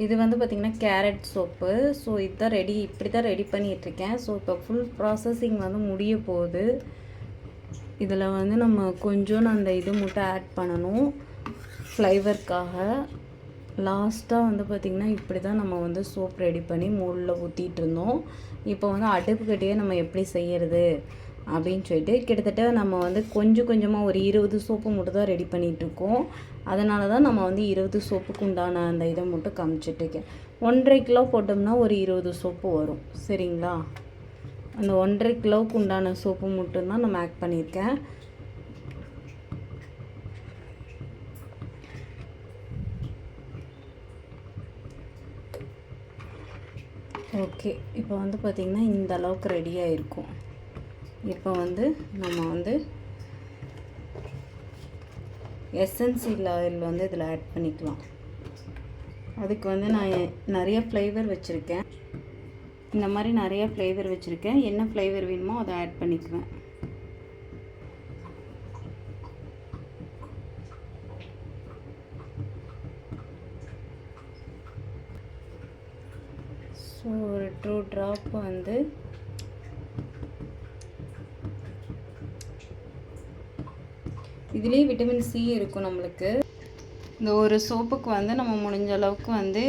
இது வந்து பார்த்திங்கன்னா கேரட் சோப்பு. ஸோ இதுதான் இப்படி தான் ரெடி பண்ணிகிட்ருக்கேன். ஸோ இப்போ ஃபுல் ப்ராசஸிங் வந்து முடிய போகுது. இதில் வந்து நம்ம கொஞ்சோண்டு அந்த இது மட்டும் ஆட் பண்ணணும் ஃப்ளேவருக்காக. லாஸ்ட்டாக வந்து பார்த்திங்கன்னா இப்படி தான் நம்ம வந்து சோப் ரெடி பண்ணி மோல்டில் ஊற்றிட்டு இருந்தோம். இப்போ வந்து அடுப்புக்கிட்டேயே நம்ம எப்படி செய்கிறது அப்படின்னு சொல்லிட்டு கிட்டத்தட்ட நம்ம வந்து கொஞ்சம் கொஞ்சமாக ஒரு 20 சோப்பு மட்டும் தான் ரெடி பண்ணிகிட்ருக்கோம். அதனால தான் நம்ம வந்து 20 சோப்புக்கு உண்டான அந்த இதை மட்டும் காமிச்சிட்ருக்கேன். 1.5 கிலோ போட்டோம்னா ஒரு 20 சோப்பு வரும். சரிங்களா? அந்த 1.5 கிலோவுக்கு உண்டான சோப்பு மட்டும்தான் நம்ம ஆட் பண்ணியிருக்கேன். ஓகே, இப்போ வந்து பார்த்திங்கன்னா இந்த அளவுக்கு ரெடியாக இருக்கும். இப்போ வந்து நம்ம வந்து எசென்சியல் ஆயில் வந்து இதில் ஆட் பண்ணிக்கலாம். அதுக்கு வந்து நான் நிறைய ஃப்ளேவர் வச்சுருக்கேன். இந்த மாதிரி நிறைய ஃப்ளேவர் வச்சுருக்கேன். என்ன ஃப்ளேவர் வேணுமோ அதை ஆட் பண்ணிக்குவேன். ஸோ ஒரு 2 ட்ராப் வந்து இதுலேயே விட்டமின் சி இருக்கும் நம்மளுக்கு. இந்த ஒரு சோப்புக்கு வந்து நம்ம முடிஞ்ச அளவுக்கு வந்து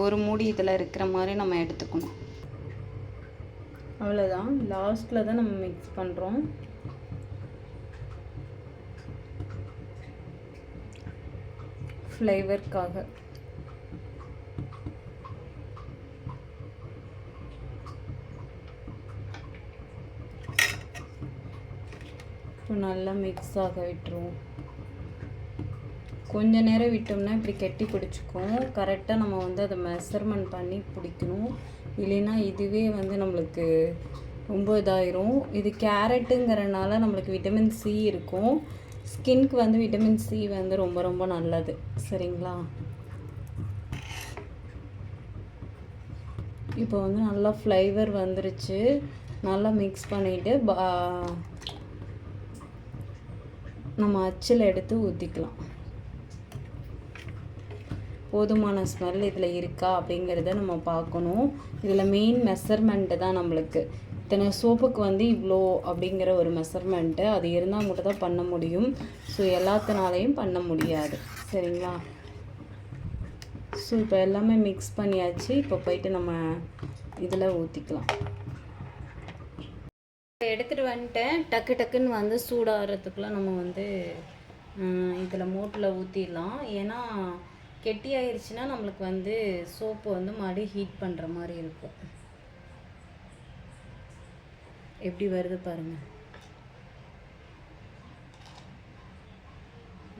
ஒரு மூடி இதில் இருக்கிற மாதிரி நம்ம எடுத்துக்கணும். அவ்வளோதான். லாஸ்ட்டில் தான் நம்ம மிக்ஸ் பண்ணுறோம். ஃப்ளேவருக்காக. நல்லா மிக்ஸ் ஆக விட்டுருவோம். கொஞ்ச நேரம் விட்டோம்னா இப்படி கெட்டி பிடிச்சிக்கும். கரெக்டாக நம்ம வந்து அதை மெஷர்மெண்ட் பண்ணி பிடிக்கணும். இல்லைன்னா இதுவே வந்து நம்மளுக்கு ரொம்ப இதாயிரும். இது கேரட்டுங்கிறனால நம்மளுக்கு விட்டமின் சி இருக்கும். ஸ்கின்க்கு வந்து விட்டமின் சி வந்து ரொம்ப ரொம்ப நல்லது. சரிங்களா? இப்போ வந்து நல்லா ஃப்ளேவர் வந்துருச்சு. நல்லா மிக்ஸ் பண்ணிவிட்டு நம்ம அச்சில் எடுத்து ஊற்றிக்கலாம். போதுமான ஸ்மெல் இதில் இருக்கா அப்படிங்கிறத நம்ம பார்க்கணும். இதில் மெயின் மெஷர்மெண்ட்டு தான் நம்மளுக்கு. இத்தனை சோப்புக்கு வந்து இவ்வளோ அப்படிங்கிற ஒரு மெஷர்மெண்ட்டு அது இருந்தால் மட்டும் தான் பண்ண முடியும். ஸோ எல்லாத்தினாலையும் பண்ண முடியாது. சரிங்களா? ஸோ இப்போ எல்லாமே மிக்ஸ் பண்ணியாச்சு. இப்போ போயிட்டு நம்ம இதில் ஊற்றிக்கலாம். எடுத்துகிட்டு வந்துட்டேன். டக்குன்னு வந்து சூடாகிறதுக்குலாம் நம்ம வந்து இதில் மோட்டில் ஊற்றிடலாம். ஏன்னா கெட்டி ஆயிடுச்சுன்னா நம்மளுக்கு வந்து சோப்பு வந்து மறுபடியும் ஹீட் பண்ணுற மாதிரி இருக்கும். எப்படி வருது பாருங்கள்.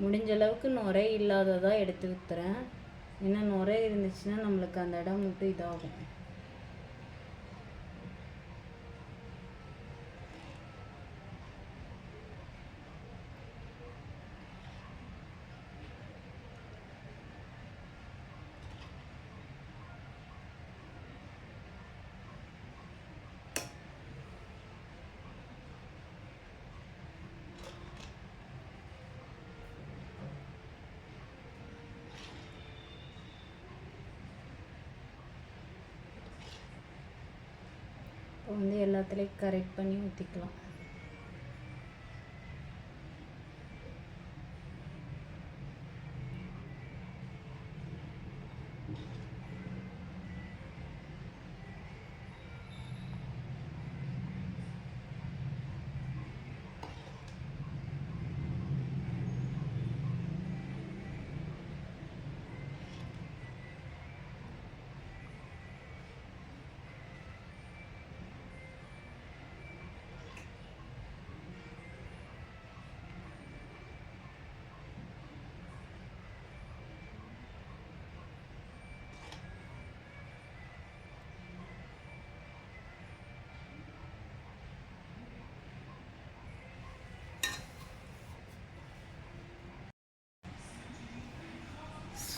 முடிஞ்ச அளவுக்கு நுரை இல்லாததாக எடுத்து ஊற்றுறேன். ஏன்னா நுரை இருந்துச்சுன்னா நம்மளுக்கு அந்த இடம் மட்டும் இதாகும். இப்போ வந்து எல்லாத்துலேயும் கரெக்ட் பண்ணி ஊற்றிக்கலாம்.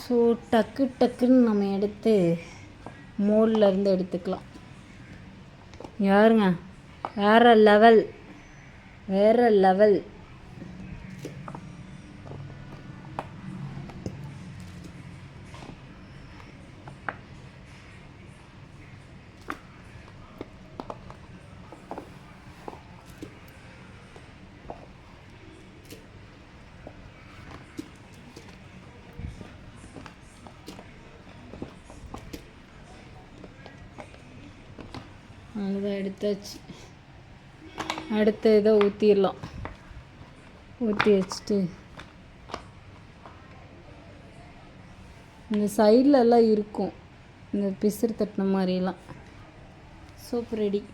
ஸோ டக்குன்னு நம்ம எடுத்து மோல்டில் இருந்து எடுத்துக்கலாம். யாருங்க வேறு லெவல். அவ்வளோதான், எடுத்தாச்சு. அடுத்த இதை ஊற்றிடலாம். ஊற்றி வச்சுட்டு இந்த சைட்லலாம் இருக்கும் இந்த பிசுறு தட்டின மாதிரிலாம். Soap ready.